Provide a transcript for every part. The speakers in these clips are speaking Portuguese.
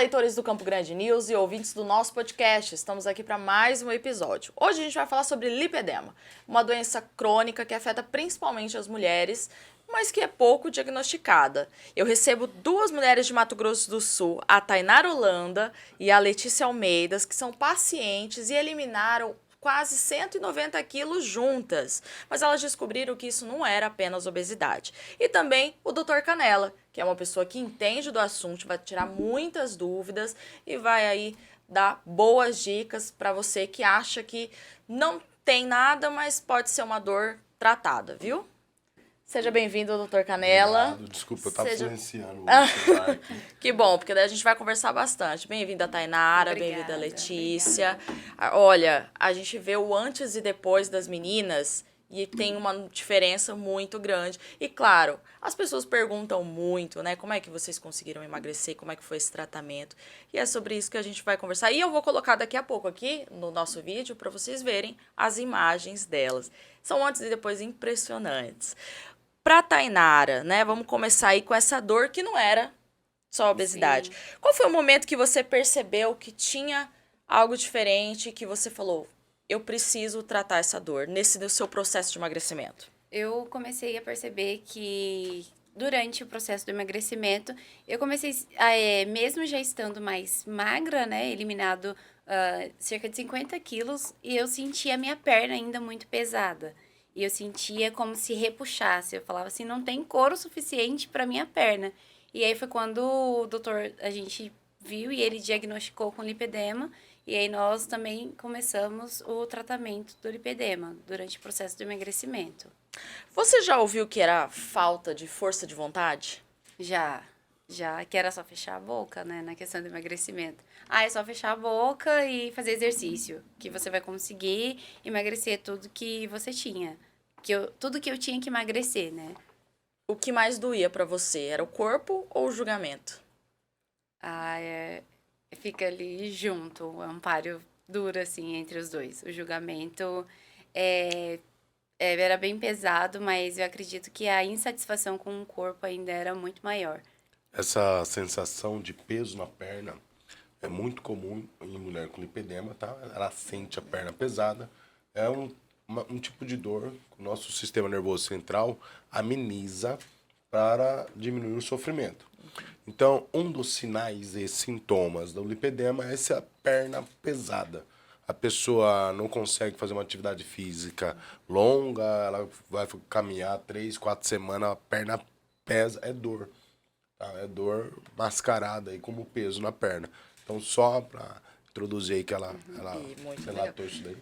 leitores do Campo Grande News e ouvintes do nosso podcast. Estamos aqui para mais um episódio. Hoje a gente vai falar sobre lipedema, uma doença crônica que afeta principalmente as mulheres, mas que é pouco diagnosticada. Eu recebo duas mulheres de Mato Grosso do Sul, a Tainara Holanda e a Letícia Almeida, que são pacientes e eliminaram quase 190 quilos juntas, mas elas descobriram que isso não era apenas obesidade. E também o Dr. Canela, que é uma pessoa que entende do assunto, vai tirar muitas dúvidas e vai aí dar boas dicas para você que acha que não tem nada, mas pode ser uma dor tratada, viu? Seja bem-vindo, doutor Canela. Obrigado. Desculpa, eu estava silenciando o celular aqui. Que bom, porque daí a gente vai conversar bastante. Bem-vinda, Tainara, bem-vinda, Letícia. Obrigada. Olha, a gente vê o antes e depois das meninas e tem uma diferença muito grande. E, claro, as pessoas perguntam muito, né? Como é que vocês conseguiram emagrecer? Como é que foi esse tratamento? E é sobre isso que a gente vai conversar. E eu vou colocar daqui a pouco aqui no nosso vídeo para vocês verem as imagens delas. São antes e depois impressionantes. Pra Tainara, né? Vamos começar aí com essa dor que não era só obesidade. Sim. Qual foi o momento que você percebeu que tinha algo diferente, que você falou, eu preciso tratar essa dor, nesse seu processo de emagrecimento? Eu comecei a perceber que durante o processo do emagrecimento, eu comecei, mesmo já estando mais magra, né? Eliminado cerca de 50 quilos, e eu sentia a minha perna ainda muito pesada. E eu sentia como se repuxasse. Eu falava assim, não tem couro suficiente para minha perna. E aí foi quando o doutor, a gente viu e ele diagnosticou com lipedema. E aí nós também começamos o tratamento do lipedema durante o processo do emagrecimento. Você já ouviu que era falta de força de vontade? Já, que era só fechar a boca, né, na questão do emagrecimento. É só fechar a boca e fazer exercício, que você vai conseguir emagrecer tudo que você tinha. Tudo que eu tinha que emagrecer, né? O que mais doía pra você? Era o corpo ou o julgamento? Fica ali junto, é um páreo duro, assim, entre os dois. O julgamento era bem pesado, mas eu acredito que a insatisfação com o corpo ainda era muito maior. Essa sensação de peso na perna é muito comum em mulher com lipedema, tá? Ela sente a perna pesada. É um tipo de dor que o nosso sistema nervoso central ameniza para diminuir o sofrimento. Então, um dos sinais e sintomas do lipedema é essa perna pesada. A pessoa não consegue fazer uma atividade física longa, ela vai caminhar 3, 4 semanas, a perna pesa, é dor. Tá? É dor mascarada aí como peso na perna. Então, só para introduzir aí que ela relatou isso daí.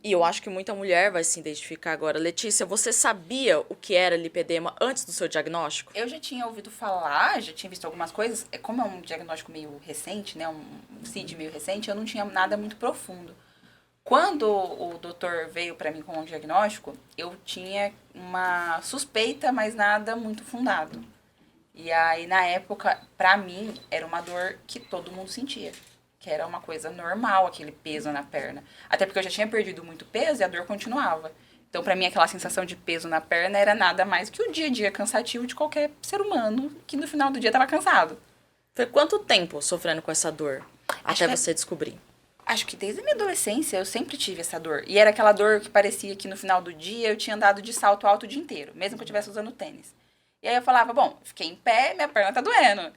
E eu acho que muita mulher vai se identificar agora. Letícia, você sabia o que era lipedema antes do seu diagnóstico? Eu já tinha ouvido falar, já tinha visto algumas coisas. Como é um diagnóstico meio recente, né, um CID meio recente, eu não tinha nada muito profundo. Quando o doutor veio para mim com um diagnóstico, eu tinha uma suspeita, mas nada muito fundado. E aí, na época, pra mim, era uma dor que todo mundo sentia. Que era uma coisa normal, aquele peso na perna. Até porque eu já tinha perdido muito peso e a dor continuava. Então, pra mim, aquela sensação de peso na perna era nada mais que o dia a dia cansativo de qualquer ser humano que no final do dia tava cansado. Foi quanto tempo sofrendo com essa dor até você descobrir? Acho que desde a minha adolescência eu sempre tive essa dor. E era aquela dor que parecia que no final do dia eu tinha andado de salto alto o dia inteiro, mesmo que eu estivesse usando tênis. E aí eu falava, bom, fiquei em pé, minha perna tá doendo.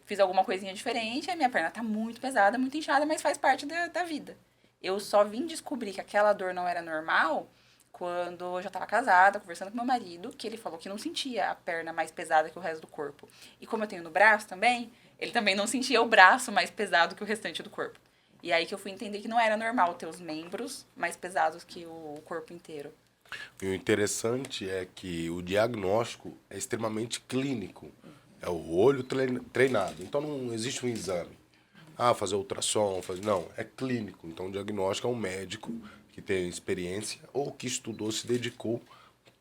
Fiz alguma coisinha diferente, a minha perna tá muito pesada, muito inchada, mas faz parte da vida. Eu só vim descobrir que aquela dor não era normal quando eu já estava casada, conversando com meu marido, que ele falou que não sentia a perna mais pesada que o resto do corpo. E como eu tenho no braço também, ele também não sentia o braço mais pesado que o restante do corpo. E aí que eu fui entender que não era normal ter os membros mais pesados que o corpo inteiro. E o interessante é que o diagnóstico é extremamente clínico. É o olho treinado. Então não existe um exame. Fazer ultrassom, não, é clínico. Então o diagnóstico é um médico que tem experiência ou que estudou, se dedicou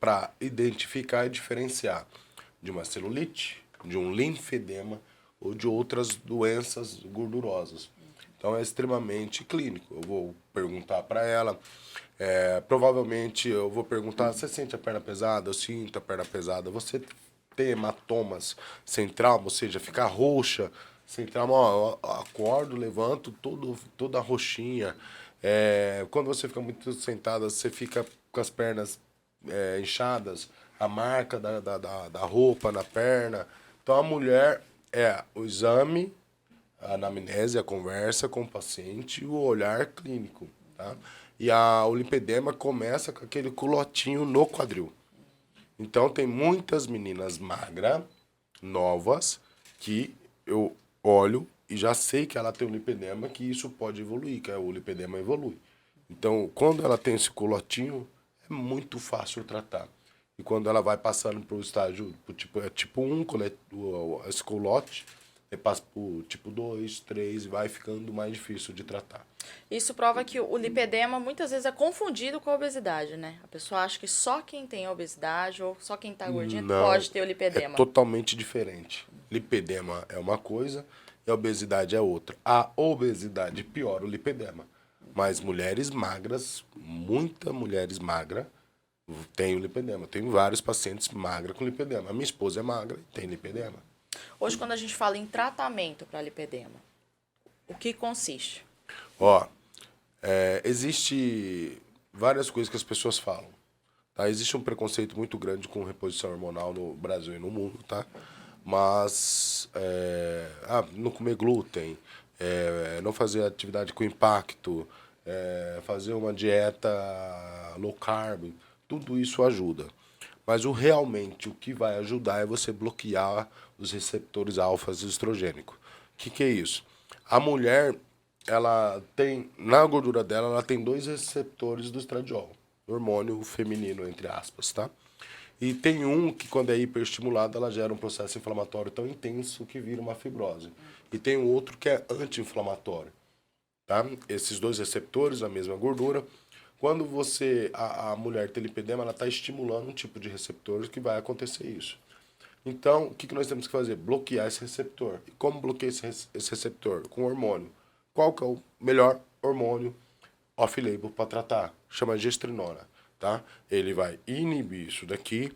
para identificar e diferenciar de uma celulite, de um linfedema ou de outras doenças gordurosas. Então é extremamente clínico. Eu vou perguntar para ela, provavelmente eu vou perguntar, você sente a perna pesada? Eu sinto a perna pesada. Você tem hematomas sem trauma, ou seja, ficar roxa Você entrar, ó, eu acordo, levanto toda roxinha. Quando você fica muito sentada, você fica com as pernas inchadas, a marca da roupa na perna. Então a mulher o exame, a anamnese, a conversa com o paciente e o olhar clínico, tá? E o lipedema começa com aquele culotinho no quadril. Então tem muitas meninas magras, novas, que eu olho e já sei que ela tem um lipedema, que isso pode evoluir, que o lipedema evolui. Então, quando ela tem esse culotinho, é muito fácil tratar. E quando ela vai passando para o estágio, tipo 1, esse culote, passa para o tipo 2, 3 e vai ficando mais difícil de tratar. Isso prova que o lipedema muitas vezes é confundido com a obesidade, né? A pessoa acha que só quem tem obesidade ou só quem tá gordinha Não, pode ter o é lipedema. totalmente diferente. Lipedema é uma coisa e a obesidade é outra. A obesidade piora o lipedema. Mas mulheres magras, muitas mulheres magras, têm o lipedema. Tenho vários pacientes magras com lipedema. A minha esposa é magra e tem lipedema. Hoje, quando a gente fala em tratamento para lipedema, o que consiste? Ó, existe várias coisas que as pessoas falam. Tá? Existe um preconceito muito grande com reposição hormonal no Brasil e no mundo, tá? Mas não comer glúten, não fazer atividade com impacto, fazer uma dieta low carb, tudo isso ajuda. Mas realmente o que vai ajudar é você bloquear os receptores alfas estrogênicos. O que é isso? A mulher, ela tem, na gordura dela, ela tem 2 receptores do estradiol, hormônio feminino, entre aspas, tá? E tem um que, quando é hiperestimulado, ela gera um processo inflamatório tão intenso que vira uma fibrose. E tem um outro que é anti-inflamatório, tá? Esses 2 receptores, a mesma gordura. Quando a mulher tem lipedema, ela está estimulando um tipo de receptor que vai acontecer isso. Então, o que nós temos que fazer? Bloquear esse receptor. E como bloquear esse receptor? Com hormônio. Qual que é o melhor hormônio off-label para tratar? Chama gestrinona, tá? Ele vai inibir isso daqui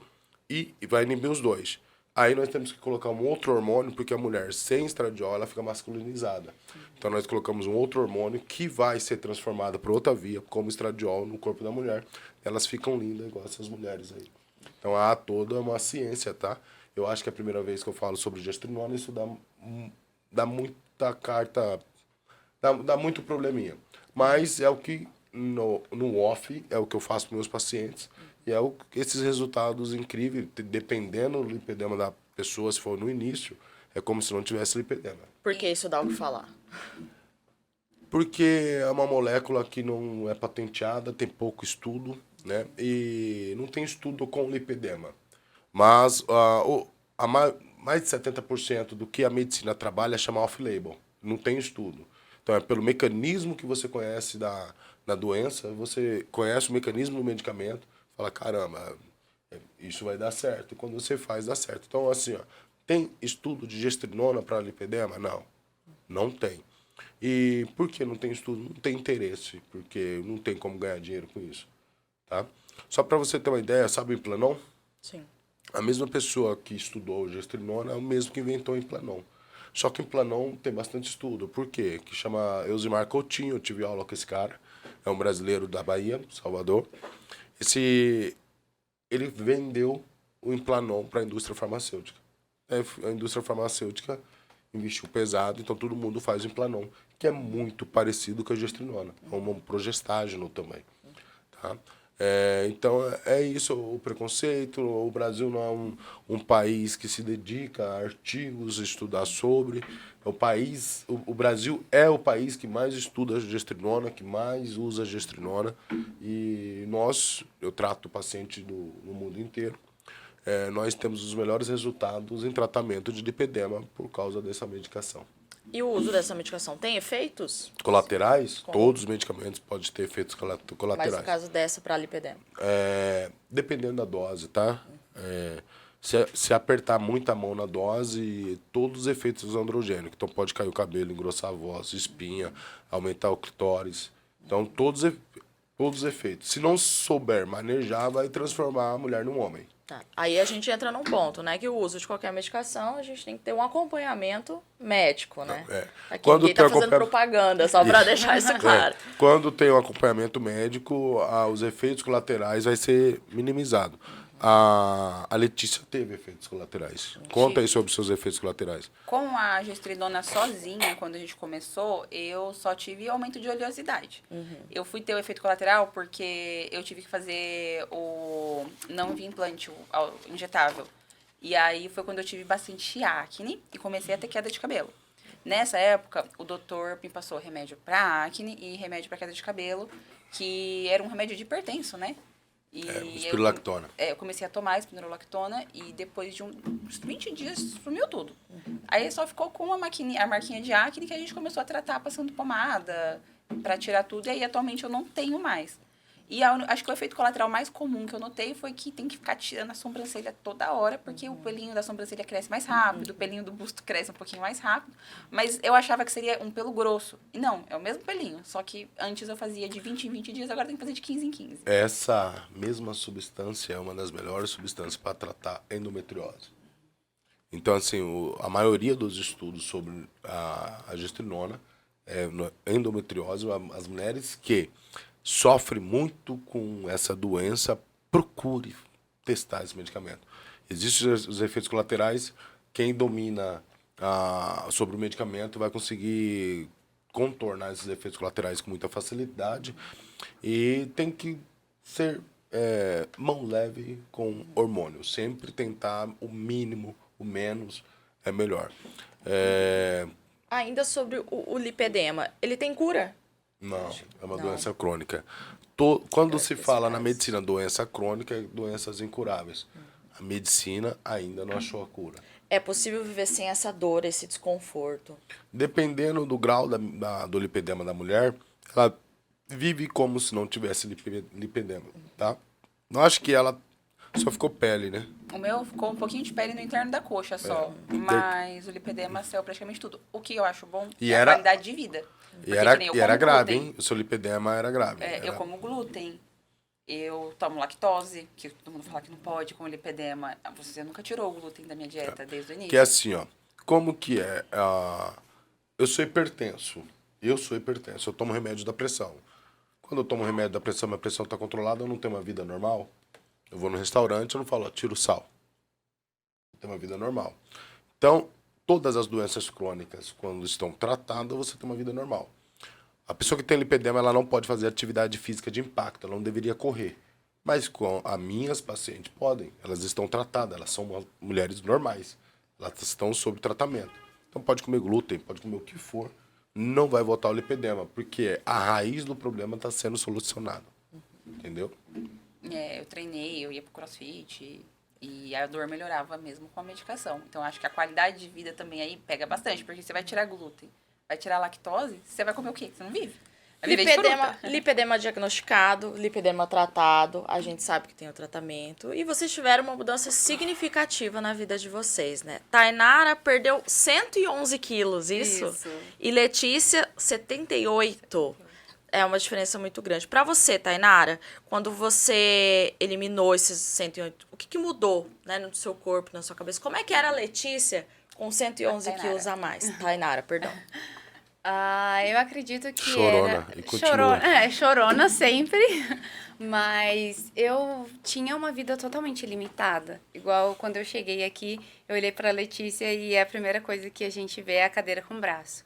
e vai inibir os 2. Aí nós temos que colocar um outro hormônio, porque a mulher sem estradiol, ela fica masculinizada. Então nós colocamos um outro hormônio que vai ser transformado por outra via, como estradiol, no corpo da mulher. Elas ficam lindas igual essas mulheres aí. Então há toda uma ciência, tá? Eu acho que é a primeira vez que eu falo sobre gestrinona, isso dá muita carta, dá muito probleminha. Mas é o que no off, é o que eu faço com meus pacientes. E esses resultados incríveis, dependendo do lipedema da pessoa, se for no início, é como se não tivesse lipedema. Por que isso dá o que falar? Porque é uma molécula que não é patenteada, tem pouco estudo, né? E não tem estudo com lipedema. Mas mais de 70% do que a medicina trabalha é chamar off-label. Não tem estudo. Então, é pelo mecanismo que você conhece da doença, você conhece o mecanismo do medicamento, fala, caramba, isso vai dar certo. E quando você faz, dá certo. Então, assim, ó, tem estudo de gestrinona para lipedema? Não, não tem. E por que não tem estudo? Não tem interesse, porque não tem como ganhar dinheiro com isso, tá? Só para você ter uma ideia, sabe o Implanon? Sim. A mesma pessoa que estudou gestrinona é o mesmo que inventou o Implanon. Só que o Implanon tem bastante estudo. Por quê? Que chama Elzimar Coutinho, eu tive aula com esse cara. É um brasileiro da Bahia, Salvador. Ele vendeu o Implanon para a indústria farmacêutica. A indústria farmacêutica investiu pesado, então todo mundo faz o Implanon, que é muito parecido com a gestrinona. É um progestágeno também. Tá? Então é isso, o preconceito. O Brasil não é um país que se dedica a artigos, a estudar sobre. O Brasil é o país que mais estuda gestrinona, que mais usa gestrinona. E eu trato o paciente no mundo inteiro. Nós temos os melhores resultados em tratamento de lipedema por causa dessa medicação. E o uso dessa medicação tem efeitos? Colaterais? Como? Todos os medicamentos podem ter efeitos Mas colaterais. no caso dessa para lipedema? Dependendo da dose, tá? Se apertar muito a mão na dose, todos os efeitos androgênicos. Então pode cair o cabelo, engrossar a voz, espinha, aumentar o clitóris. Então todos os efeitos. Se não souber manejar, vai transformar a mulher num homem. Tá. Aí a gente entra num ponto, né? Que o uso de qualquer medicação, a gente tem que ter um acompanhamento médico, né? Aqui Quando ninguém tá tem fazendo propaganda, só pra deixar isso claro. Quando tem um acompanhamento médico, os efeitos colaterais vai ser minimizado. A Letícia teve efeitos colaterais. Conta aí sobre os seus efeitos colaterais. Com a gestrinona sozinha, quando a gente começou, eu só tive aumento de oleosidade. Eu fui ter o efeito colateral porque eu tive que fazer o não vi implante, o injetável. E aí foi quando eu tive bastante acne e comecei a ter queda de cabelo. Nessa época, o doutor me passou remédio para acne e remédio para queda de cabelo, que era um remédio de hipertenso, né? E Espirulactona. eu comecei a tomar espirulactona e depois de uns 20 dias sumiu tudo. Aí só ficou com a marquinha de acne que a gente começou a tratar passando pomada pra tirar tudo. E aí atualmente eu não tenho mais. E acho que o efeito colateral mais comum que eu notei foi que tem que ficar tirando a sobrancelha toda hora, porque o pelinho da sobrancelha cresce mais rápido, o pelinho do busto cresce um pouquinho mais rápido. Mas eu achava que seria um pelo grosso. E não, é o mesmo pelinho. Só que antes eu fazia de 20 em 20 dias, agora tem que fazer de 15 em 15. Essa mesma substância é uma das melhores substâncias para tratar endometriose. Então, assim, a maioria dos estudos sobre a gestrinona, endometriose, as mulheres que sofrem muito com essa doença, procure testar esse medicamento. Existem os efeitos colaterais, quem domina sobre o medicamento vai conseguir contornar esses efeitos colaterais com muita facilidade e tem que ser mão leve com hormônio. Sempre tentar o mínimo, o menos é melhor. Ainda sobre o lipedema, ele tem cura? Não, é uma doença crônica. Quando se fala na medicina doença crônica, é doenças incuráveis. A medicina ainda não achou a cura. É possível viver sem essa dor, esse desconforto? Dependendo do grau do lipedema da mulher, ela vive como se não tivesse lipedema, tá? Não acho que ela só ficou pele, né? O meu ficou um pouquinho de pele no interno da coxa só. Mas o lipedema saiu praticamente tudo. O que eu acho bom é a qualidade de vida. E era grave, hein? O seu lipedema era grave. Eu como glúten, eu tomo lactose, que todo mundo fala que não pode com lipedema. Você nunca tirou o glúten da minha dieta desde o início. Que é assim, ó. Como que é? Eu sou hipertenso. Eu tomo remédio da pressão. Quando eu tomo remédio da pressão, minha pressão está controlada, eu não tenho uma vida normal. Eu vou no restaurante, eu não falo, tira o sal. Eu tenho uma vida normal. Então, todas as doenças crônicas, quando estão tratadas, você tem uma vida normal. A pessoa que tem lipedema, ela não pode fazer atividade física de impacto, ela não deveria correr. Mas com as minhas pacientes podem, elas estão tratadas, elas são mulheres normais, elas estão sob tratamento. Então pode comer glúten, pode comer o que for, não vai voltar o lipedema, porque a raiz do problema está sendo solucionada. Entendeu? Eu treinei, eu ia pro CrossFit e a dor melhorava mesmo com a medicação. Então acho que a qualidade de vida também aí pega bastante, porque você vai tirar glúten, vai tirar lactose, você vai comer o quê? Você não vive. Lipedema diagnosticado, lipedema tratado, a gente sabe que tem o tratamento. E vocês tiveram uma mudança significativa na vida de vocês, né? Tainara perdeu 111 quilos, isso? E Letícia, 78. É uma diferença muito grande. Pra você, Tainara, quando você eliminou esses 108, o que mudou, né, no seu corpo, na sua cabeça? Como é que era a Letícia com 111 quilos a mais? Tainara, perdão. Eu acredito que chorona, era... e continua. Chorona sempre. Mas eu tinha uma vida totalmente limitada. Igual quando eu cheguei aqui, eu olhei pra Letícia e a primeira coisa que a gente vê é a cadeira com braço.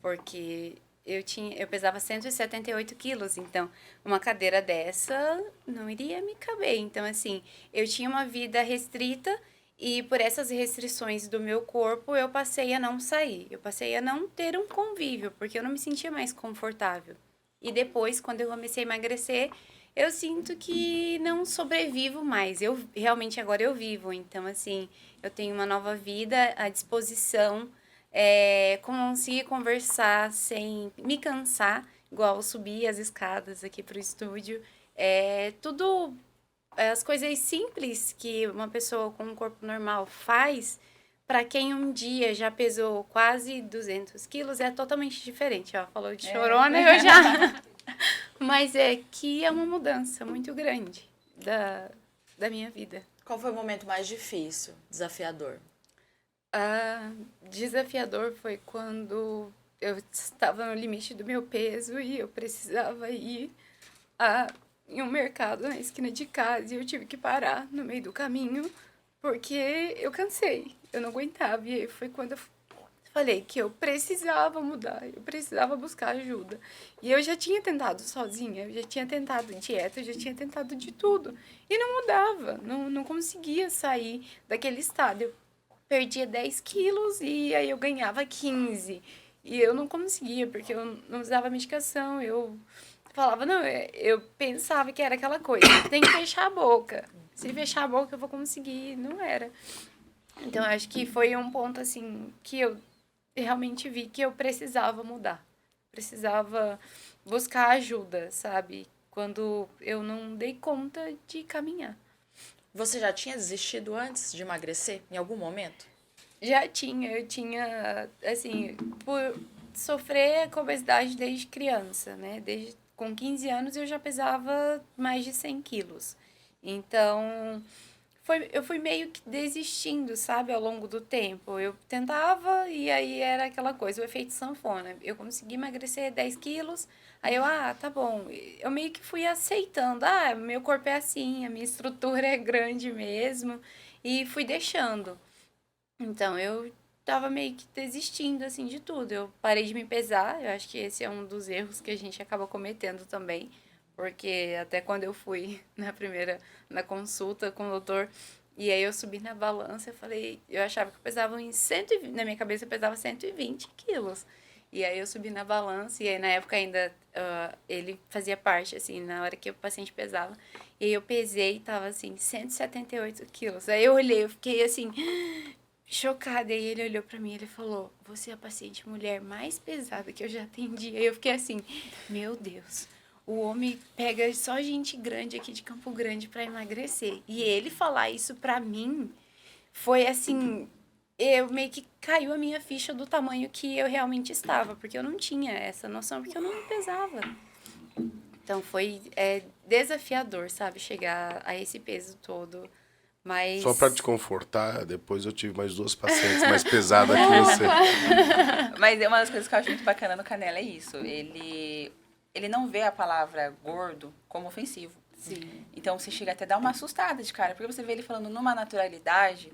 Porque eu pesava 178 quilos, então uma cadeira dessa não iria me caber. Então, assim, eu tinha uma vida restrita e por essas restrições do meu corpo, eu passei a não sair. Eu passei a não ter um convívio, porque eu não me sentia mais confortável. E depois, quando eu comecei a emagrecer, eu sinto que não sobrevivo mais. Eu realmente agora eu vivo. Então, assim, eu tenho uma nova vida à disposição. Conseguir conversar sem me cansar, igual subir as escadas aqui pro estúdio. Tudo... as coisas simples que uma pessoa com um corpo normal faz, para quem um dia já pesou quase 200 quilos, é totalmente diferente. Ó, falou de chorona e eu já... Mas que é uma mudança muito grande da minha vida. Qual foi o momento mais difícil, desafiador? Desafiador foi quando eu estava no limite do meu peso e eu precisava ir em um mercado na esquina de casa e eu tive que parar no meio do caminho porque eu cansei, eu não aguentava. E aí foi quando eu falei que eu precisava mudar, eu precisava buscar ajuda. E eu já tinha tentado sozinha, eu já tinha tentado dieta, eu já tinha tentado de tudo. E não mudava, não conseguia sair daquele estado. Eu perdia 10 quilos e aí eu ganhava 15. E eu não conseguia, porque eu não usava medicação. Eu falava, não, eu pensava que era aquela coisa, tem que fechar a boca. Se fechar a boca eu vou conseguir. Não era. Então, acho que foi um ponto, assim, que eu realmente vi que eu precisava mudar. Precisava buscar ajuda, sabe? Quando eu não dei conta de caminhar. Você já tinha desistido antes de emagrecer, em algum momento? Eu tinha, assim, por sofrer com obesidade desde criança, né? Com 15 anos eu já pesava mais de 100 quilos. Então, eu fui meio que desistindo, sabe, ao longo do tempo. Eu tentava e aí era aquela coisa, o efeito sanfona. Eu consegui emagrecer 10 quilos, aí eu, tá bom. Eu meio que fui aceitando, meu corpo é assim, a minha estrutura é grande mesmo, e fui deixando. Então, eu tava meio que desistindo, assim, de tudo. Eu parei de me pesar, eu acho que esse é um dos erros que a gente acaba cometendo também, porque até quando eu fui na consulta com o doutor, e aí eu subi na balança, eu achava que eu pesava em 120, na minha cabeça eu pesava 120 quilos. E aí eu subi na balança, e aí na época ainda ele fazia parte, assim, na hora que o paciente pesava. E aí eu pesei e tava, assim, 178 quilos. Aí eu olhei, eu fiquei, assim, chocada. E ele olhou pra mim e ele falou, você é a paciente mulher mais pesada que eu já atendi. Aí eu fiquei assim, meu Deus, o homem pega só gente grande aqui de Campo Grande pra emagrecer. E ele falar isso pra mim foi assim, eu meio que caiu a minha ficha do tamanho que eu realmente estava, porque eu não tinha essa noção, porque eu não me pesava. Então foi desafiador, sabe, chegar a esse peso todo. Mas Só para te confortar, depois eu tive mais 2 pacientes mais pesadas que você. Mas uma das coisas que eu acho muito bacana no Canela é isso. Ele não vê a palavra gordo como ofensivo. sim, Então você chega até a dar uma assustada de cara, porque você vê ele falando numa naturalidade,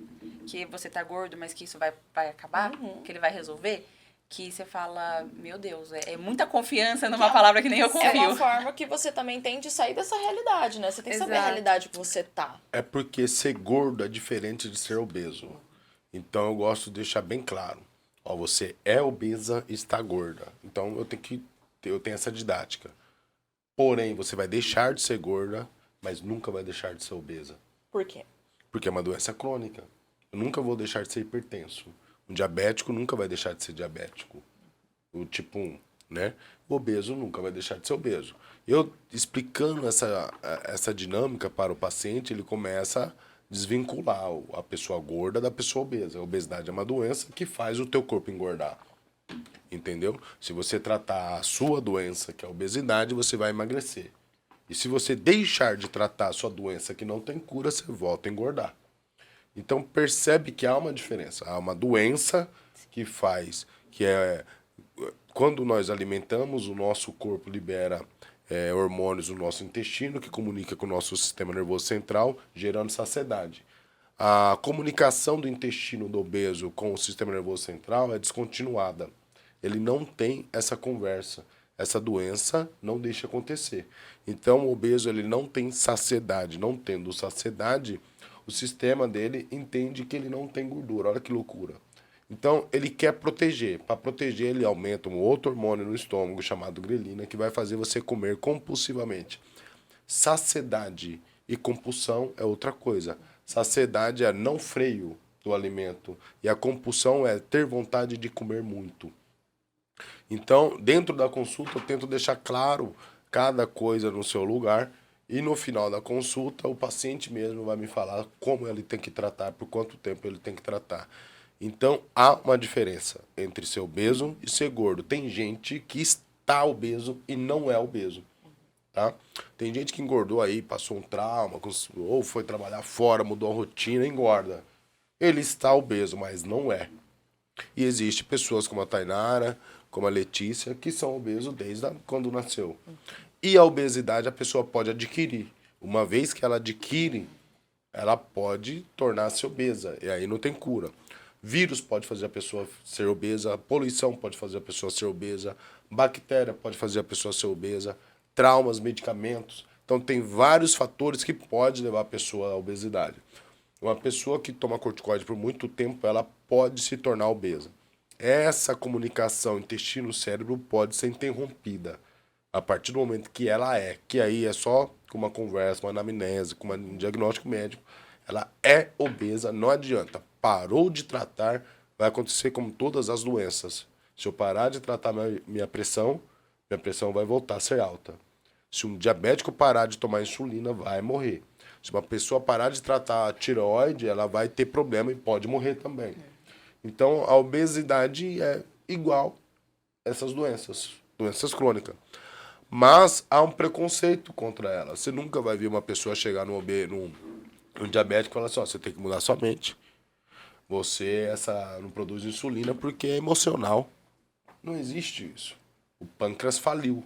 que você tá gordo, mas que isso vai acabar, que ele vai resolver, que você fala, meu Deus, é muita confiança numa palavra que nem eu É confio. uma forma que você também tem de sair dessa realidade, né? Você tem que saber a Exato. realidade que você tá. É porque ser gordo é diferente de ser obeso. Então eu gosto de deixar bem claro. Ó, você é obesa e está gorda. Então eu tenho essa didática. Porém, você vai deixar de ser gorda, mas nunca vai deixar de ser obesa. Por quê? Porque é uma doença crônica. Eu nunca vou deixar de ser hipertenso. Um diabético nunca vai deixar de ser diabético. O tipo 1, né? O obeso nunca vai deixar de ser obeso. Eu explicando essa dinâmica para o paciente, ele começa a desvincular a pessoa gorda da pessoa obesa. A obesidade é uma doença que faz o teu corpo engordar. Entendeu? Se você tratar a sua doença, que é a obesidade, você vai emagrecer. E se você deixar de tratar a sua doença que não tem cura, você volta a engordar. Então percebe que há uma diferença. Há uma doença que é quando nós alimentamos, o nosso corpo libera hormônios no nosso intestino que comunica com o nosso sistema nervoso central, gerando saciedade. A comunicação do intestino do obeso com o sistema nervoso central é descontinuada. Ele não tem essa conversa. Essa doença não deixa acontecer. Então, o obeso ele não tem saciedade. Não tendo saciedade, o sistema dele entende que ele não tem gordura. Olha que loucura. Então, ele quer proteger. Para proteger, ele aumenta um outro hormônio no estômago chamado grelina, que vai fazer você comer compulsivamente. Saciedade e compulsão é outra coisa. Saciedade é não freio do alimento. E a compulsão é ter vontade de comer muito. Então, dentro da consulta, eu tento deixar claro cada coisa no seu lugar. E no final da consulta, o paciente mesmo vai me falar como ele tem que tratar, por quanto tempo ele tem que tratar. Então, há uma diferença entre ser obeso e ser gordo. Tem gente que está obeso e não é obeso. tá? Tem gente que engordou aí, passou um trauma, ou foi trabalhar fora, mudou a rotina, engorda. Ele está obeso, mas não é. E existe pessoas como a Tainara, como a Letícia, que são obesos desde quando nasceu. E a obesidade a pessoa pode adquirir. Uma vez que ela adquire, ela pode tornar-se obesa. E aí não tem cura. Vírus pode fazer a pessoa ser obesa, poluição pode fazer a pessoa ser obesa, bactéria pode fazer a pessoa ser obesa, traumas, medicamentos. Então tem vários fatores que podem levar a pessoa à obesidade. Uma pessoa que toma corticoide por muito tempo, ela pode se tornar obesa. Essa comunicação intestino-cérebro pode ser interrompida a partir do momento que ela que aí é só com uma conversa, uma anamnese, com um diagnóstico médico, ela é obesa, não adianta. Parou de tratar, vai acontecer como todas as doenças. Se eu parar de tratar minha pressão vai voltar a ser alta. Se um diabético parar de tomar insulina, vai morrer. Se uma pessoa parar de tratar a tireoide, ela vai ter problema e pode morrer também. Então, a obesidade é igual a essas doenças crônicas. Mas há um preconceito contra ela. Você nunca vai ver uma pessoa chegar num diabético e falar assim, ó, você tem que mudar sua mente. Você não produz insulina porque é emocional. Não existe isso. O pâncreas faliu.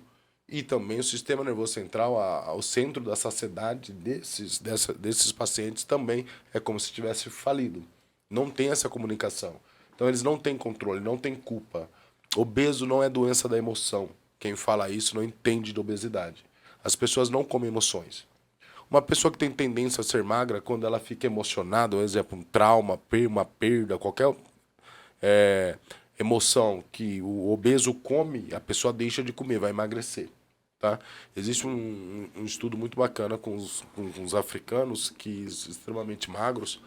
E também o sistema nervoso central, o centro da saciedade desses pacientes também é como se tivesse falido. Não tem essa comunicação. Então eles não têm controle, não têm culpa. Obeso não é doença da emoção. Quem fala isso não entende de obesidade. As pessoas não comem emoções. Uma pessoa que tem tendência a ser magra, quando ela fica emocionada, por exemplo, um trauma, uma perda, qualquer emoção que o obeso come, a pessoa deixa de comer, vai emagrecer. Tá? Existe um estudo muito bacana com os africanos, extremamente magros,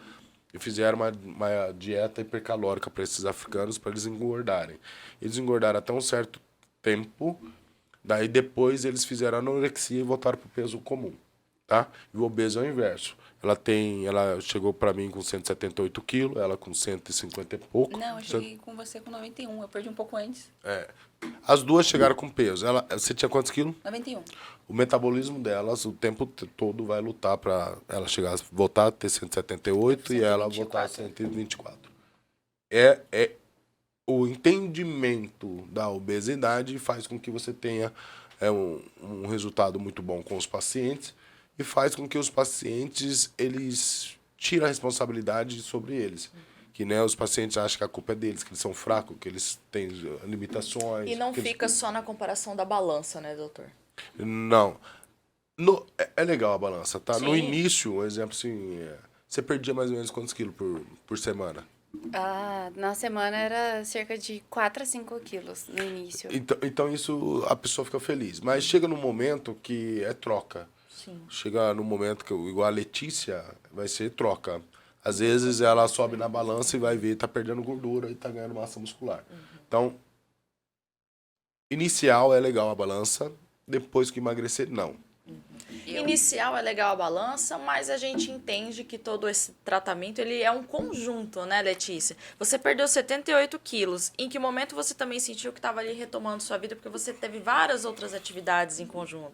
e fizeram uma dieta hipercalórica para esses africanos, para eles engordarem. Eles engordaram até um certo tempo, daí depois eles fizeram anorexia e voltaram para o peso comum. Tá? E o obeso é o inverso. Ela chegou para mim com 178 quilos, ela com 150 e pouco. Não, eu cheguei com você com 91, eu perdi um pouco antes. As duas chegaram com peso. Você tinha quantos quilos? 91. O metabolismo delas, o tempo todo, vai lutar para ela voltar a ter 178 e ela voltar a 124. O entendimento da obesidade faz com que você tenha um resultado muito bom com os pacientes e faz com que os pacientes eles tirem a responsabilidade sobre eles. Que os pacientes acham que a culpa é deles, que eles são fracos, que eles têm limitações. E não fica só na comparação da balança, né, doutor? Não. É legal a balança, tá? Sim. No início, um exemplo assim, você perdia mais ou menos quantos quilos por semana? Na semana era cerca de 4 a 5 quilos no início. Então isso a pessoa fica feliz. Mas chega num momento que é troca. Sim. Chega num momento que, igual a Letícia, vai ser troca. Às vezes ela sobe na balança e vai ver, tá perdendo gordura e tá ganhando massa muscular. Então, inicial é legal a balança, depois que emagrecer, não. Inicial é legal a balança, mas a gente entende que todo esse tratamento ele é um conjunto, né, Letícia? Você perdeu 78 quilos. Em que momento você também sentiu que estava ali retomando sua vida? Porque você teve várias outras atividades em conjunto.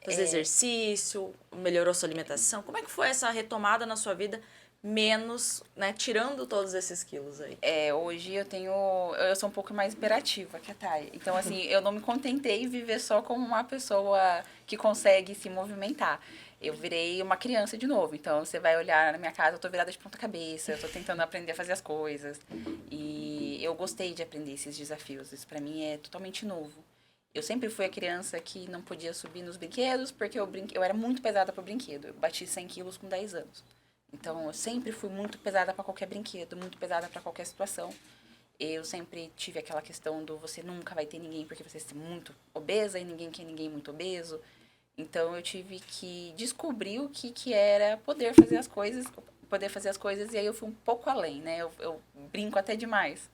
Fazer exercício, melhorou sua alimentação. Como é que foi essa retomada na sua vida, menos, né, tirando todos esses quilos aí? Hoje eu sou um pouco mais imperativa que a Thay. Então, assim, eu não me contentei em viver só como uma pessoa que consegue se movimentar. Eu virei uma criança de novo. Então, você vai olhar na minha casa, eu tô virada de ponta cabeça, eu tô tentando aprender a fazer as coisas. E eu gostei de aprender esses desafios. Isso pra mim é totalmente novo. Eu sempre fui a criança que não podia subir nos brinquedos, porque eu era muito pesada pro brinquedo. Eu bati 100 quilos com 10 anos. Então, eu sempre fui muito pesada para qualquer brinquedo, muito pesada para qualquer situação. Eu sempre tive aquela questão do você nunca vai ter ninguém porque você é muito obesa e ninguém quer ninguém muito obeso. Então, eu tive que descobrir o que era poder fazer as coisas, e aí eu fui um pouco além, né? Eu brinco até demais.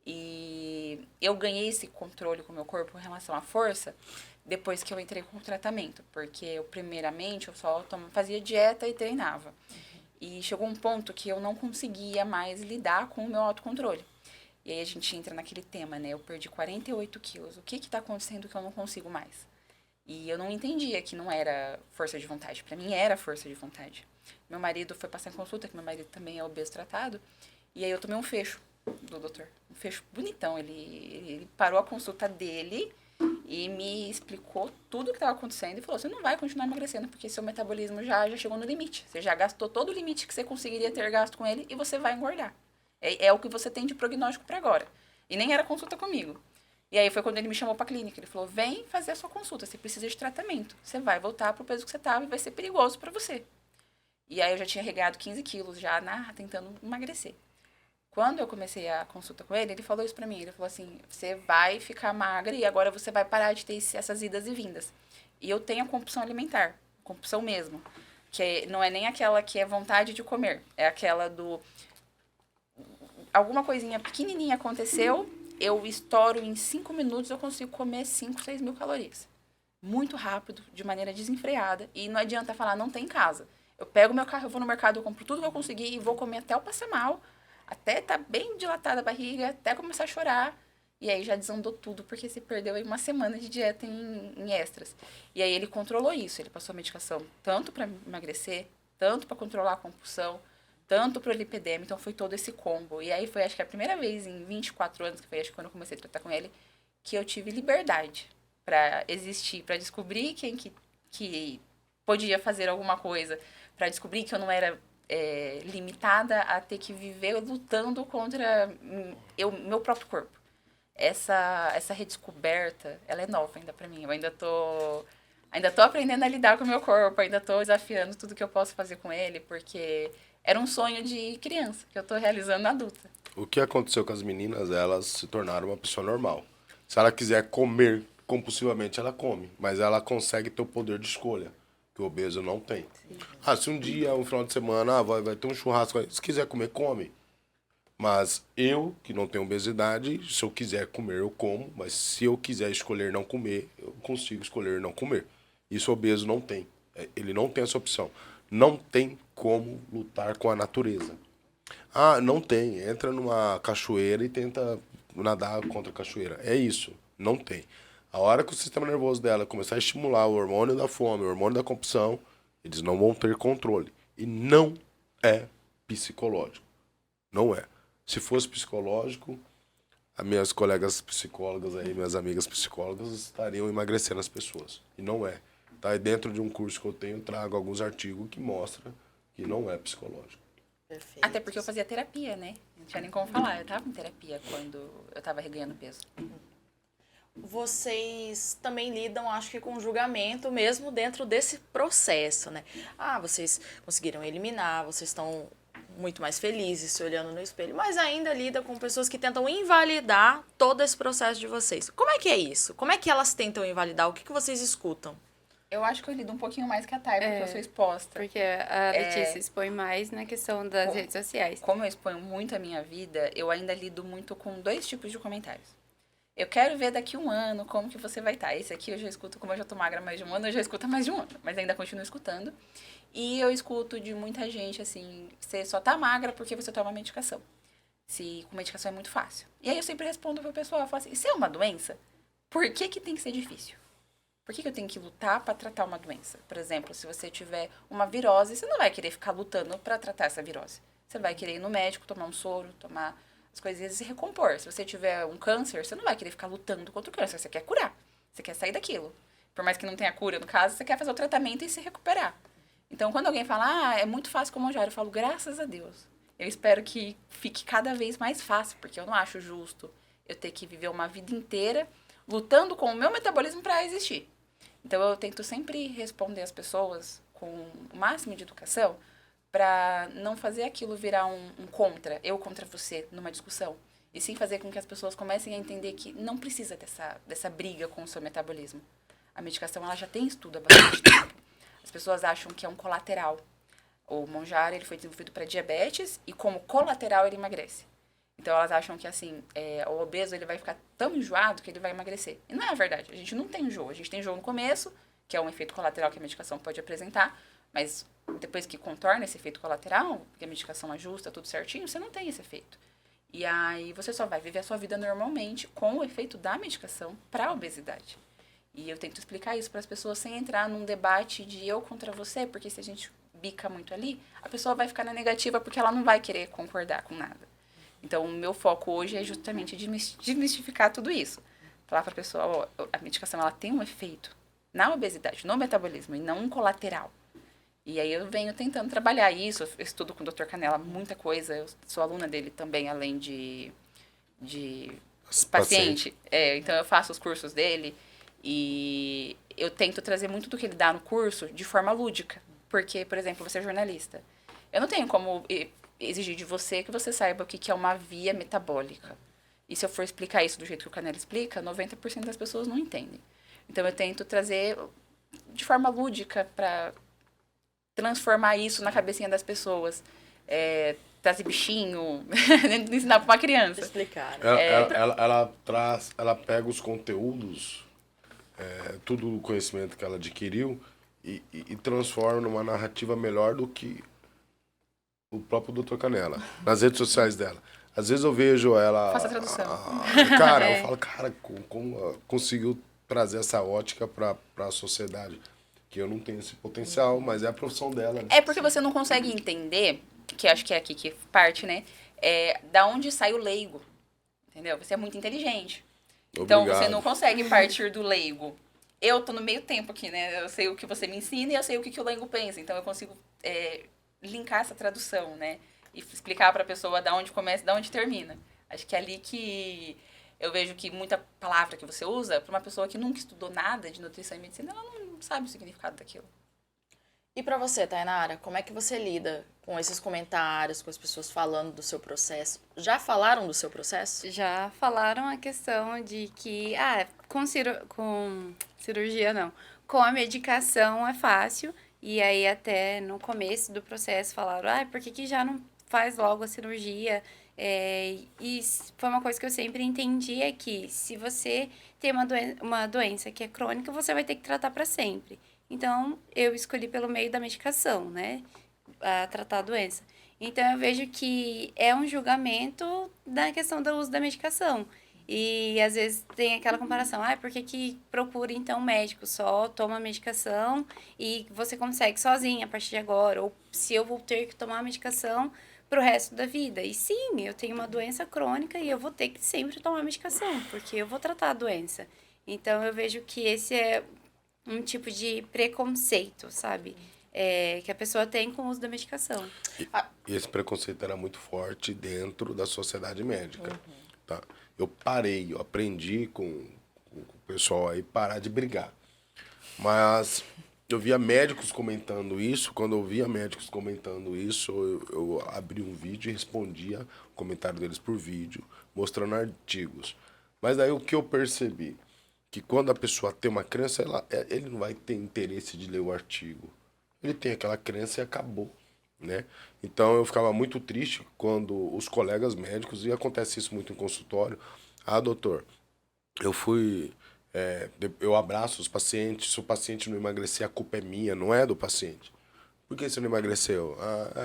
E eu ganhei esse controle com o meu corpo em relação à força depois que eu entrei com o tratamento. Porque, primeiramente, eu só fazia dieta e treinava. E chegou um ponto que eu não conseguia mais lidar com o meu autocontrole. E aí a gente entra naquele tema, né? Eu perdi 48 quilos. O que está acontecendo que eu não consigo mais? E eu não entendia que não era força de vontade. Pra mim era força de vontade. Meu marido foi passar em consulta, que meu marido também é obeso tratado. E aí eu tomei um fecho do doutor. Um fecho bonitão. Ele parou a consulta dele e me explicou tudo o que estava acontecendo e falou, você não vai continuar emagrecendo porque seu metabolismo já chegou no limite. Você já gastou todo o limite que você conseguiria ter gasto com ele e você vai engordar. É o que você tem de prognóstico para agora. E nem era consulta comigo. E aí foi quando ele me chamou pra clínica. Ele falou, vem fazer a sua consulta, você precisa de tratamento. Você vai voltar pro peso que você tava e vai ser perigoso para você. E aí eu já tinha regado 15 quilos já tentando emagrecer. Quando eu comecei a consulta com ele, ele falou isso pra mim. Ele falou assim, você vai ficar magra e agora você vai parar de ter essas idas e vindas. E eu tenho a compulsão alimentar, compulsão mesmo. Que não é nem aquela que é vontade de comer. É aquela do... Alguma coisinha pequenininha aconteceu, eu estouro em 5 minutos, eu consigo comer 5, 6 mil calorias. Muito rápido, de maneira desenfreada. E não adianta falar, não tem em casa. Eu pego meu carro, eu vou no mercado, eu compro tudo que eu conseguir e vou comer até eu passar mal. Até tá bem dilatada a barriga, até começar a chorar. E aí já desandou tudo, porque se perdeu aí uma semana de dieta em extras. E aí ele controlou isso, ele passou a medicação tanto para emagrecer, tanto para controlar a compulsão, tanto para o lipedema, então foi todo esse combo. E aí foi, acho que a primeira vez em 24 anos, que foi acho que quando eu comecei a tratar com ele, que eu tive liberdade para existir, para descobrir quem que podia fazer alguma coisa, para descobrir que eu não era limitada a ter que viver lutando contra meu próprio corpo. Essa redescoberta, ela é nova ainda pra mim. Eu ainda tô aprendendo a lidar com o meu corpo, ainda tô desafiando tudo que eu posso fazer com ele, porque era um sonho de criança que eu tô realizando na adulta. O que aconteceu com as meninas, elas se tornaram uma pessoa normal. Se ela quiser comer compulsivamente, ela come, mas ela consegue ter o poder de escolha, que o obeso não tem. Se um dia, um final de semana, vai ter um churrasco, se quiser comer, come. Mas eu, que não tenho obesidade, se eu quiser comer, eu como. Mas se eu quiser escolher não comer, eu consigo escolher não comer. Isso o obeso não tem. Ele não tem essa opção. Não tem como lutar com a natureza. Não tem. Entra numa cachoeira e tenta nadar contra a cachoeira. É isso. Não tem. A hora que o sistema nervoso dela começar a estimular o hormônio da fome, o hormônio da compulsão, eles não vão ter controle. E não é psicológico. Não é. Se fosse psicológico, as minhas colegas psicólogas aí, minhas amigas psicólogas, estariam emagrecendo as pessoas. E não é. Tá? E dentro de um curso que eu tenho, trago alguns artigos que mostram que não é psicológico. Perfeito. Até porque eu fazia terapia, né? Não tinha nem como falar. Eu tava em terapia quando eu tava reganhando peso. Vocês também lidam, acho que, com julgamento mesmo dentro desse processo, né? Vocês conseguiram eliminar, vocês estão muito mais felizes se olhando no espelho, mas ainda lida com pessoas que tentam invalidar todo esse processo de vocês. Como é que é isso? Como é que elas tentam invalidar? O que vocês escutam? Eu acho que eu lido um pouquinho mais que a Thay, porque eu sou exposta. Porque a Letícia expõe mais na questão das redes sociais. Como eu exponho muito a minha vida, eu ainda lido muito com 2 tipos de comentários. Eu quero ver daqui 1 ano como que você vai estar. Esse aqui eu já escuto, como eu já tô magra há mais de 1 ano, eu já escuto há mais de 1 ano. Mas ainda continuo escutando. E eu escuto de muita gente, assim, você só tá magra porque você toma medicação. Se com medicação é muito fácil. E aí eu sempre respondo pro pessoal, eu falo assim, isso é uma doença? Por que tem que ser difícil? Por que eu tenho que lutar para tratar uma doença? Por exemplo, se você tiver uma virose, você não vai querer ficar lutando para tratar essa virose. Você vai querer ir no médico, tomar um soro, tomar as coisinhas e se recompor. Se você tiver um câncer, você não vai querer ficar lutando contra o câncer. Você quer curar. Você quer sair daquilo. Por mais que não tenha cura, no caso, você quer fazer o tratamento e se recuperar. Então, quando alguém fala, é muito fácil como eu falo, graças a Deus. Eu espero que fique cada vez mais fácil, porque eu não acho justo eu ter que viver uma vida inteira lutando com o meu metabolismo para existir. Então, eu tento sempre responder as pessoas com o máximo de educação para não fazer aquilo virar um contra, eu contra você, numa discussão. E sim fazer com que as pessoas comecem a entender que não precisa dessa briga com o seu metabolismo. A medicação, ela já tem estudo há bastante tempo. As pessoas acham que é um colateral. O Mounjaro, ele foi desenvolvido para diabetes e como colateral ele emagrece. Então, elas acham que, assim, o obeso ele vai ficar tão enjoado que ele vai emagrecer. E não é verdade. A gente não tem enjoo. A gente tem enjoo no começo, que é um efeito colateral que a medicação pode apresentar, mas depois que contorna esse efeito colateral, que a medicação ajusta tudo certinho, você não tem esse efeito. E aí, você só vai viver a sua vida normalmente com o efeito da medicação para a obesidade. E eu tento explicar isso para as pessoas sem entrar num debate de eu contra você, porque se a gente bica muito ali, a pessoa vai ficar na negativa porque ela não vai querer concordar com nada. Então, o meu foco hoje é justamente desmistificar tudo isso. Falar para a pessoa, ó, a medicação ela tem um efeito na obesidade, no metabolismo, e não um colateral. E aí eu venho tentando trabalhar isso, eu estudo com o Dr. Canella muita coisa, eu sou aluna dele também, além de paciente. Então eu faço os cursos dele e eu tento trazer muito do que ele dá no curso de forma lúdica. Porque, por exemplo, você é jornalista. Eu não tenho como exigir de você que você saiba o que é uma via metabólica. E se eu for explicar isso do jeito que o Canella explica, 90% das pessoas não entendem. Então eu tento trazer de forma lúdica para transformar isso na cabecinha das pessoas. Trazer bichinho, ensinar para uma criança. Explicar. Ela pega os conteúdos, tudo o conhecimento que ela adquiriu e transforma numa narrativa melhor do que o próprio Dr. Canella, nas redes sociais dela. Às vezes eu vejo ela... Faça a tradução. Eu falo, como conseguiu trazer essa ótica para a sociedade? Que eu não tenho esse potencial, mas é a profissão dela. Né? É porque você não consegue entender, que acho que é aqui que parte, né? Da onde sai o leigo. Entendeu? Você é muito inteligente. Então, Obrigado. você não consegue partir do leigo. Eu tô no meio tempo aqui, né? Eu sei o que você me ensina e eu sei o que o leigo pensa. Então, eu consigo linkar essa tradução, né? E explicar para a pessoa da onde começa e da onde termina. Acho que é ali que eu vejo que muita palavra que você usa, para uma pessoa que nunca estudou nada de nutrição e medicina, ela não sabe o significado daquilo. E pra você, Tainara, como é que você lida com esses comentários, com as pessoas falando do seu processo? Já falaram do seu processo? Já falaram a questão de que, com cirurgia não, com a medicação é fácil, e aí até no começo do processo falaram, por que já não faz logo a cirurgia? E foi uma coisa que eu sempre entendi, é que se você tem uma doença que é crônica, você vai ter que tratar para sempre. Então, eu escolhi pelo meio da medicação, né, a tratar a doença. Então, eu vejo que é um julgamento da questão do uso da medicação. E, às vezes, tem aquela comparação, por que procura, então, médico? Só toma a medicação e você consegue sozinha a partir de agora. Ou se eu vou ter que tomar a medicação pro resto da vida. E sim, eu tenho uma doença crônica e eu vou ter que sempre tomar medicação, porque eu vou tratar a doença. Então, eu vejo que esse é um tipo de preconceito, sabe? Que a pessoa tem com o uso da medicação. E esse preconceito era muito forte dentro da sociedade médica. Tá? Eu aprendi com o pessoal aí parar de brigar. Mas eu via médicos comentando isso. Quando eu via médicos comentando isso, eu abri um vídeo e respondia o comentário deles por vídeo, mostrando artigos. Mas daí o que eu percebi? Que quando a pessoa tem uma crença, ele não vai ter interesse de ler o artigo. Ele tem aquela crença e acabou, né? Então eu ficava muito triste quando os colegas médicos, e acontece isso muito em consultório, doutor, eu abraço os pacientes, se o paciente não emagrecer, a culpa é minha, não é do paciente. Por que você não emagreceu?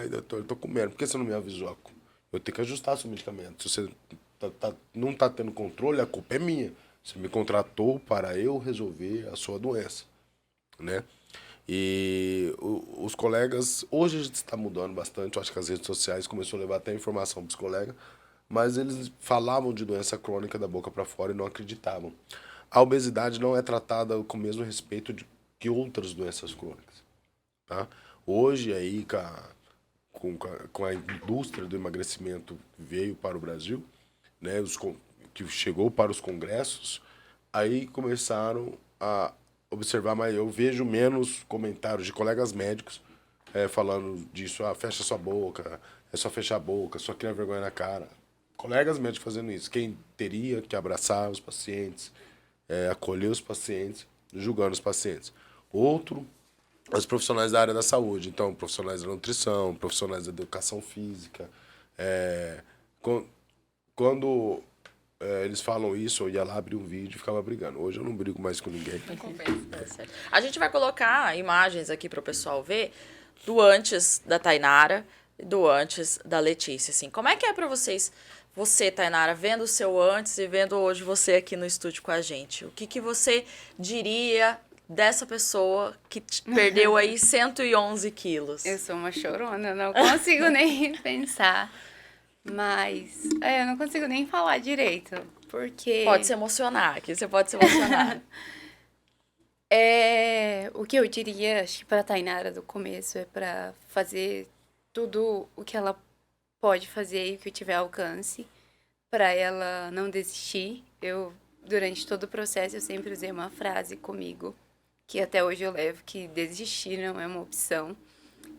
Doutor, eu tô comendo, por que você não me avisou? Eu tenho que ajustar seu medicamento. Se você não tá tendo controle, a culpa é minha. Você me contratou para eu resolver a sua doença, né? E os colegas, hoje a gente está mudando bastante, eu acho que as redes sociais começou a levar até informação para os colegas, mas eles falavam de doença crônica da boca para fora e não acreditavam. A obesidade não é tratada com o mesmo respeito que outras doenças crônicas, tá? Hoje aí, com a indústria do emagrecimento veio para o Brasil, né? Que chegou para os congressos, aí começaram a observar, mas eu vejo menos comentários de colegas médicos falando disso, fecha sua boca, é só fechar a boca, só cria vergonha na cara. Colegas médicos fazendo isso, quem teria que abraçar os pacientes, acolher os pacientes, julgando os pacientes. Outro, os profissionais da área da saúde, então profissionais da nutrição, profissionais da educação física. Quando eles falam isso, eu ia lá abrir um vídeo e ficava brigando. Hoje eu não brigo mais com ninguém. A gente vai colocar imagens aqui para o pessoal ver do antes da Tainara e do antes da Letícia. Assim, como é que é para vocês Você, Tainara, vendo o seu antes e vendo hoje você aqui no estúdio com a gente, o que que você diria dessa pessoa que perdeu aí 111 quilos? Eu sou uma chorona, não consigo nem pensar. Mas, eu não consigo nem falar direito, porque... Pode se emocionar, aqui você pode se emocionar. O que eu diria, acho que pra Tainara do começo, é pra fazer tudo o que ela pode fazer e o que tiver alcance, pra ela não desistir. Durante todo o processo, eu sempre usei uma frase comigo, que até hoje eu levo, que desistir não é uma opção.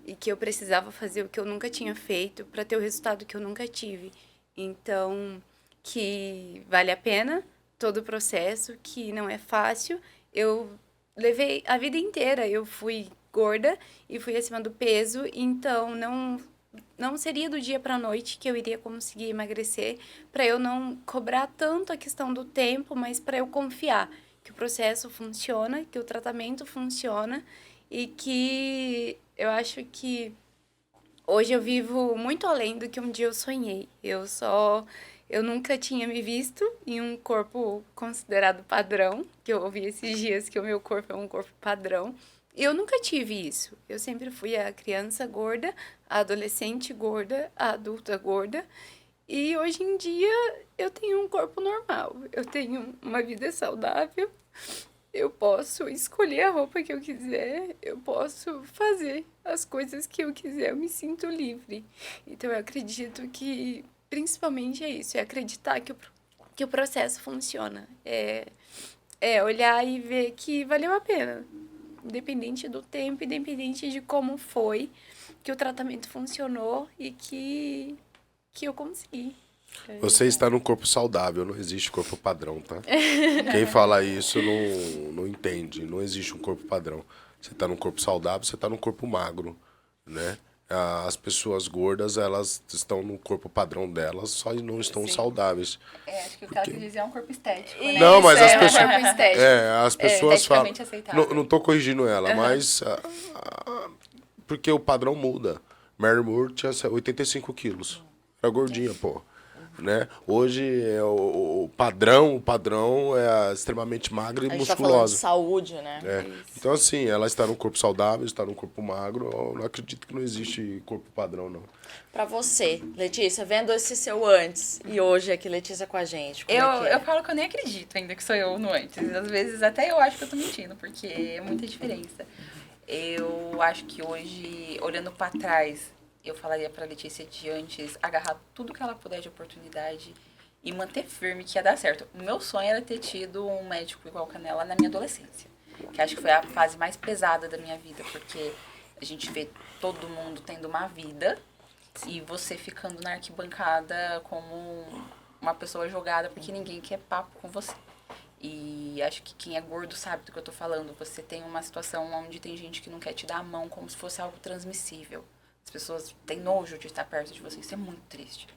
E que eu precisava fazer o que eu nunca tinha feito para ter o resultado que eu nunca tive. Então, que vale a pena todo o processo, que não é fácil. Eu levei a vida inteira, eu fui gorda e fui acima do peso, então não seria do dia para a noite que eu iria conseguir emagrecer, para eu não cobrar tanto a questão do tempo, mas para eu confiar que o processo funciona, que o tratamento funciona e que eu acho que hoje eu vivo muito além do que um dia eu sonhei. Eu nunca tinha me visto em um corpo considerado padrão, que eu ouvi esses dias que o meu corpo é um corpo padrão. Eu nunca tive isso. Eu sempre fui a criança gorda, a adolescente gorda, a adulta gorda. E hoje em dia eu tenho um corpo normal. Eu tenho uma vida saudável. Eu posso escolher a roupa que eu quiser, eu posso fazer as coisas que eu quiser, eu me sinto livre. Então, eu acredito que, principalmente, é isso, é acreditar que o processo funciona. É olhar e ver que valeu a pena, independente do tempo, independente de como foi, que o tratamento funcionou e que eu consegui. Você está num corpo saudável, não existe corpo padrão, tá? Quem fala isso não entende, não existe um corpo padrão. Você está num corpo saudável, você está num corpo magro, né? As pessoas gordas, elas estão no corpo padrão delas, só não estão saudáveis. Acho que o que ela quis dizer é um corpo estético, né? Não, mas as um pessoas... corpo estético. as pessoas falam... esteticamente aceitável. Não tô corrigindo ela, mas... porque o padrão muda. Mary Moore tinha 85 quilos. Era gordinha, pô. Né? Hoje o padrão é extremamente magra e A gente tá falando de musculosa. saúde, né? Então, assim, ela está num corpo saudável, está num corpo magro. Eu não acredito que não existe corpo padrão, não. Pra você, Letícia, vendo esse seu antes e hoje aqui, Letícia, com a gente, como é que é? Eu falo que eu nem acredito ainda que sou eu no antes. Às vezes até eu acho que eu tô mentindo, porque é muita diferença. Eu acho que hoje, olhando pra trás, eu falaria pra Letícia de antes agarrar tudo que ela puder de oportunidade e manter firme que ia dar certo. O meu sonho era ter tido um médico igual Canela na minha adolescência, que acho que foi a fase mais pesada da minha vida, porque a gente vê todo mundo tendo uma vida e você ficando na arquibancada como uma pessoa jogada porque ninguém quer papo com você. E acho que quem é gordo sabe do que eu tô falando. Você tem uma situação onde tem gente que não quer te dar a mão como se fosse algo transmissível. As pessoas têm nojo de estar perto de você. Isso é muito triste.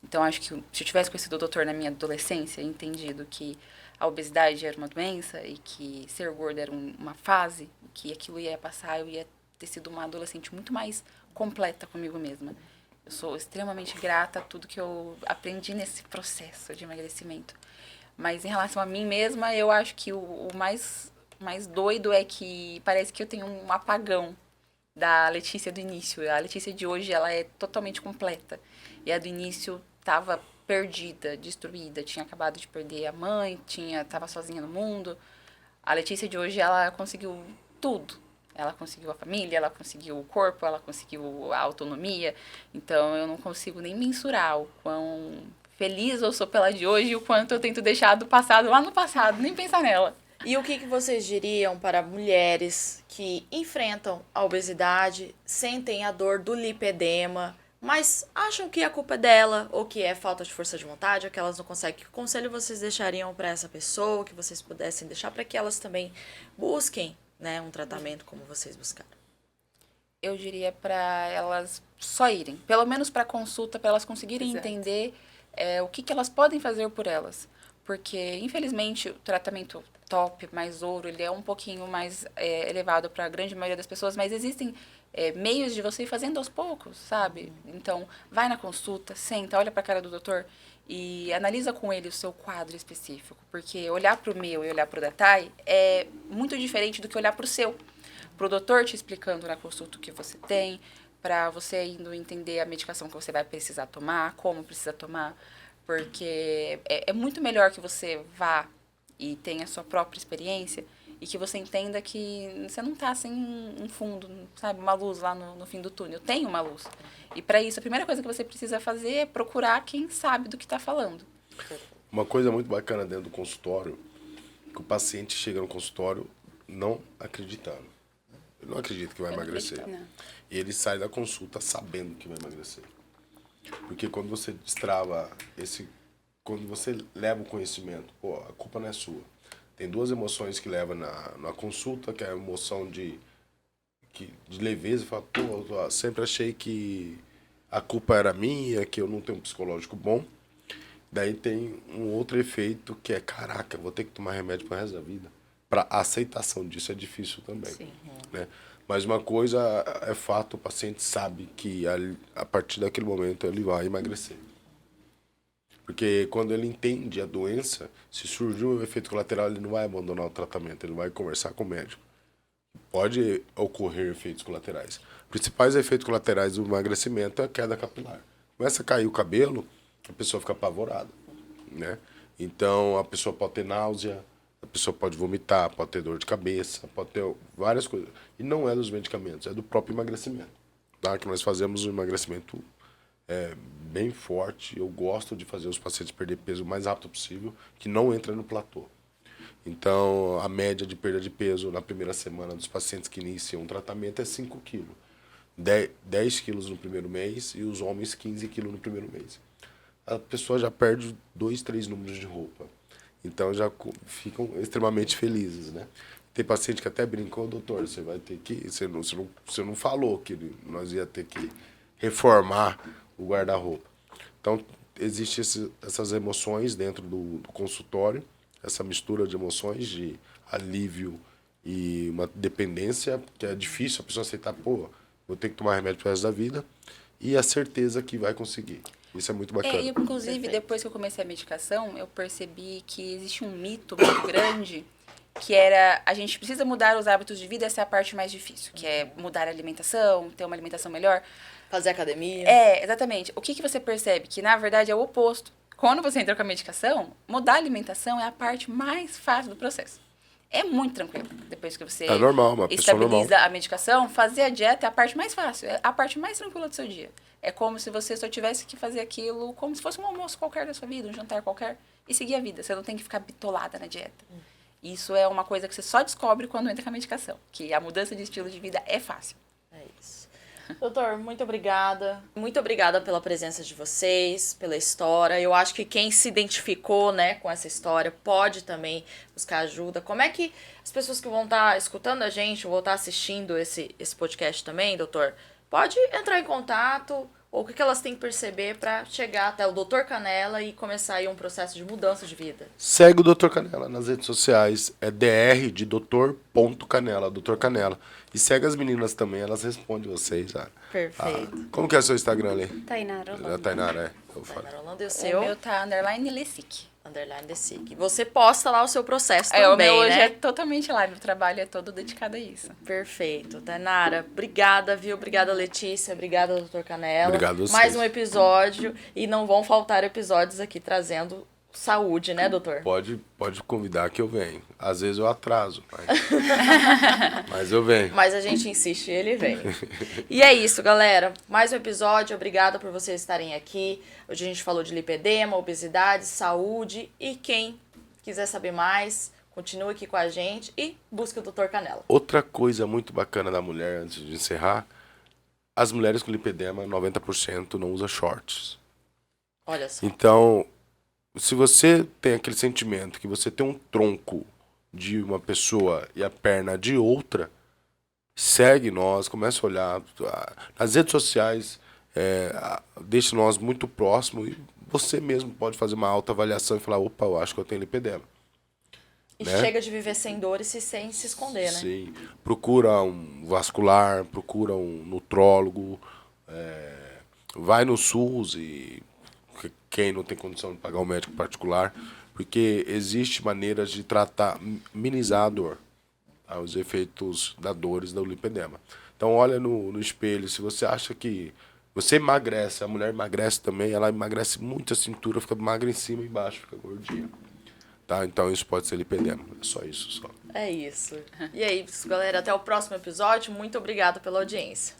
Então, acho que se eu tivesse conhecido o doutor na minha adolescência, entendido que a obesidade era uma doença e que ser gorda era uma fase, que aquilo ia passar, eu ia ter sido uma adolescente muito mais completa comigo mesma. Eu sou extremamente grata a tudo que eu aprendi nesse processo de emagrecimento. Mas em relação a mim mesma, eu acho que o mais doido é que parece que eu tenho um apagão da Letícia do início. A Letícia de hoje, ela é totalmente completa. E a do início estava perdida, destruída. Tinha acabado de perder a mãe, estava sozinha no mundo. A Letícia de hoje, ela conseguiu tudo. Ela conseguiu a família, ela conseguiu o corpo, ela conseguiu a autonomia. Então, eu não consigo nem mensurar o quão feliz eu sou pela de hoje e o quanto eu tento deixar do passado lá no passado, nem pensar nela. E o que vocês diriam para mulheres que enfrentam a obesidade, sentem a dor do lipedema, mas acham que a culpa é dela ou que é falta de força de vontade, ou que elas não conseguem? Que conselho vocês deixariam para essa pessoa, que vocês pudessem deixar para que elas também busquem, né, um tratamento como vocês buscaram? Eu diria para elas só irem, pelo menos para consulta, para elas conseguirem entender o que elas podem fazer por elas. Porque, infelizmente, o tratamento top, mais ouro, ele é um pouquinho mais elevado para a grande maioria das pessoas, mas existem meios de você ir fazendo aos poucos, sabe? Então, vai na consulta, senta, olha pra cara do doutor e analisa com ele o seu quadro específico. Porque olhar pro meu e olhar pro da Thay é muito diferente do que olhar pro seu. Pro doutor te explicando na consulta o que você tem, pra você indo entender a medicação que você vai precisar tomar, como precisa tomar. Porque é muito melhor que você vá e tenha a sua própria experiência e que você entenda que você não está sem um fundo, sabe? Uma luz lá no fim do túnel. Tem uma luz. E para isso, a primeira coisa que você precisa fazer é procurar quem sabe do que está falando. Uma coisa muito bacana dentro do consultório, que o paciente chega no consultório não acreditando. Ele não acredita que vai emagrecer. Não. E ele sai da consulta sabendo que vai emagrecer. Porque quando você destrava quando você leva o conhecimento, pô, a culpa não é sua. Tem duas emoções que leva na consulta, que é a emoção de leveza, fala, pô, eu sempre achei que a culpa era minha, que eu não tenho um psicológico bom. Daí tem um outro efeito que é, caraca, vou ter que tomar remédio pro resto da vida. Para a aceitação disso é difícil também. Sim. Né? Mas uma coisa é fato, o paciente sabe que a partir daquele momento ele vai emagrecer. Porque quando ele entende a doença, se surgiu um efeito colateral, ele não vai abandonar o tratamento, ele vai conversar com o médico. Pode ocorrer efeitos colaterais. Os principais efeitos colaterais do emagrecimento é a queda capilar. Começa a cair o cabelo, a pessoa fica apavorada, né? Então, a pessoa pode ter náusea, a pessoa pode vomitar, pode ter dor de cabeça, pode ter várias coisas. E não é dos medicamentos, é do próprio emagrecimento. Tá? Que nós fazemos um emagrecimento bem forte. Eu gosto de fazer os pacientes perder peso o mais rápido possível, que não entra no platô. Então, a média de perda de peso na primeira semana dos pacientes que iniciam um tratamento é 5 quilos. 10 quilos no primeiro mês e os homens 15 quilos no primeiro mês. A pessoa já perde 2, 3 números de roupa. Então, já ficam extremamente felizes, né? Tem paciente que até brincou, doutor, você vai ter que... Você não falou que nós ia ter que reformar o guarda-roupa. Então, existem essas emoções dentro do consultório, essa mistura de emoções, de alívio e uma dependência, que é difícil a pessoa aceitar, pô, vou ter que tomar remédio pro resto da vida, e a certeza que vai conseguir. Isso é muito bacana. Inclusive, depois que eu comecei a medicação, eu percebi que existe um mito muito grande, que era, a gente precisa mudar os hábitos de vida, essa é a parte mais difícil, que é mudar a alimentação, ter uma alimentação melhor. Fazer academia. Exatamente. O que você percebe? Que, na verdade, é o oposto. Quando você entra com a medicação, mudar a alimentação é a parte mais fácil do processo. É muito tranquilo. Depois que você normal, uma pessoa normal. estabiliza a medicação, fazer a dieta é a parte mais fácil, é a parte mais tranquila do seu dia. É como se você só tivesse que fazer aquilo como se fosse um almoço qualquer da sua vida, um jantar qualquer, e seguir a vida. Você não tem que ficar bitolada na dieta. Isso é uma coisa que você só descobre quando entra com a medicação, que a mudança de estilo de vida é fácil. É isso. Doutor, muito obrigada. Muito obrigada pela presença de vocês, pela história. Eu acho que quem se identificou, né, com essa história pode também buscar ajuda. Como é que as pessoas que vão estar escutando a gente, vão estar assistindo esse podcast também, doutor, pode entrar em contato, ou o que elas têm que perceber para chegar até o Dr. Canela e começar aí um processo de mudança de vida? Segue o Dr. Canela nas redes sociais, é dr de doutor.canela, Dr. Canela. E segue as meninas também, elas respondem vocês. Perfeito. Como que é o seu Instagram ali? Tainara Holanda. A Tainara, eu falo. Tainara Holanda, e o O seu? meu tá underline Lesic. Underline The Sick. Você posta lá o seu processo O meu também, hoje né? é totalmente lá, meu trabalho é todo dedicado a isso. Perfeito. Tainara, obrigada, viu? Obrigada, Letícia. Obrigada, doutor Canela. Obrigado a vocês. Mais um episódio. E não vão faltar episódios aqui trazendo saúde, né, doutor? Pode convidar que eu venho. Às vezes eu atraso, mas eu venho. Mas a gente insiste e ele vem. E é isso, galera. Mais um episódio. Obrigada por vocês estarem aqui. Hoje a gente falou de lipedema, obesidade, saúde. E quem quiser saber mais, continua aqui com a gente e busca o Dr. Canela. Outra coisa muito bacana da mulher, antes de encerrar, as mulheres com lipedema, 90% não usa shorts. Olha só. Então, se você tem aquele sentimento que você tem um tronco de uma pessoa e a perna de outra, segue nós, começa a olhar. Nas redes sociais, deixa nós muito próximo e você mesmo pode fazer uma autoavaliação e falar, opa, eu acho que eu tenho lipedema. E né? chega de viver sem dor e sem se esconder, né? Sim. Procura um vascular, procura um nutrólogo, vai no SUS e quem não tem condição de pagar um médico particular, porque existe maneiras de tratar, minimizar a dor, tá? Os efeitos da dores do lipedema. Então olha no espelho, se você acha que você emagrece, a mulher emagrece também, ela emagrece muito a cintura, fica magra em cima e embaixo, fica gordinha. Tá? Então isso pode ser lipedema, é só isso só. É isso. E é isso, galera. Até o próximo episódio. Muito obrigada pela audiência.